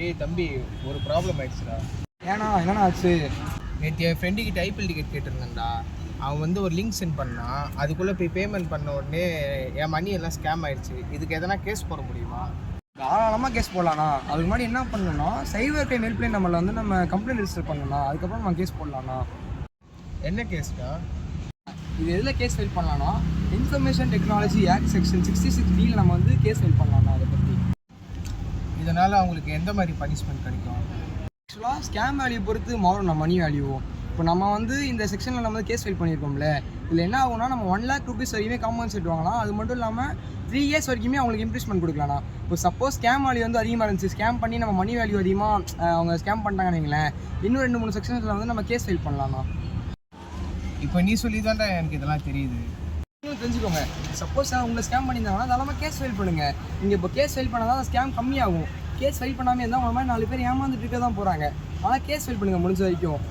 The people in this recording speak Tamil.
டேய் தம்பி, ஒரு ப்ராப்ளம் ஆயிடுச்சுடா. ஏன்னா என்னண்ணா ஆச்சு? நேற்று என் ஃப்ரெண்டுக்கிட்ட ஐபிஎல் டிக்கெட் கேட்டிருந்தேன்டா. அவன் வந்து ஒரு லிங்க் சென்ட் பண்ணான். அதுக்குள்ளே போய் பேமெண்ட் பண்ண உடனே என் மணி எல்லாம் ஸ்கேம் ஆயிடுச்சு. இதுக்கு எதனா கேஸ் போட முடியுமா? தாராளமாக கேஸ் போடலாண்ணா. அதுக்கு முன்னாடி என்ன பண்ணணும்னா சைபர் கிரைம் ஹெல்ப்லைன் நம்மளை வந்து நம்ம கம்ப்ளைண்ட் ரெஜிஸ்டர் பண்ணணும்ண்ணா. அதுக்கப்புறம் நம்ம கேஸ் போடலாண்ணா. என்ன கேஸ்டா? இது எதில் கேஸ் ஃபைல் பண்ணலாம்னா information technology act section 66D நம்ம வந்து கேஸ் ஃபைல் பண்ணலாம்ண்ணா. அதை பற்றி இதனால் அவங்களுக்கு எந்த மாதிரி பனிஷ்மெண்ட் கிடைக்கும்? ஆக்சுவலாக ஸ்கேம் வேல்யூ பொறுத்து மாறும் நம்ம மணி வேல்யூ. இப்போ நம்ம வந்து இந்த செக்ஷனில் நம்ம வந்து கேஸ் ஃபைல் பண்ணியிருக்கோம்ல, இதில் என்ன ஆகும்னா நம்ம 1 lakh rupees வரைக்குமே காம்பன்சேட் வாங்கலாம். அது மட்டும் இல்லாமல் 3 years வரைக்குமே அவங்களுக்கு இம்ப்ரூவ்மெண்ட் கொடுக்கலாம்ண்ணா. இப்போ சப்போஸ் ஸ்கேம் வேல்யூ வந்து அதிகமாக இருந்துச்சு, ஸ்கேம் பண்ணி நம்ம மணி வேல்யூ அதிகமாக அவங்க ஸ்கேம் பண்ணிட்டாங்கன்னு வைங்களேன், இன்னும் 2-3 செக்ஷன்ஸில் வந்து நம்ம கேஸ் ஃபைல் பண்ணலாம்ண்ணா. இப்போ நீ சொல்லி தான்டா எனக்கு இதெல்லாம் தெரியுது. இன்னும் தெரிஞ்சுக்கோங்க, சப்போஸ் உங்களை ஸ்கேம் பண்ணியிருந்தாங்கன்னா அதெல்லாமே கேஸ் ஃபைல் பண்ணுங்கள். நீங்கள் இப்போ கேஸ் ஃபைல் பண்ணால் தான் ஸ்கேம் கம்மியாகும். கேஸ் ஃபைல் பண்ணாமல் இருந்தால் உங்களை மாதிரி 4 பேர் ஏமாந்துட்டு இருக்க தான் போகிறாங்க. ஆனால் கேஸ் ஃபைல் பண்ணுங்கள் முடிஞ்ச வரைக்கும்.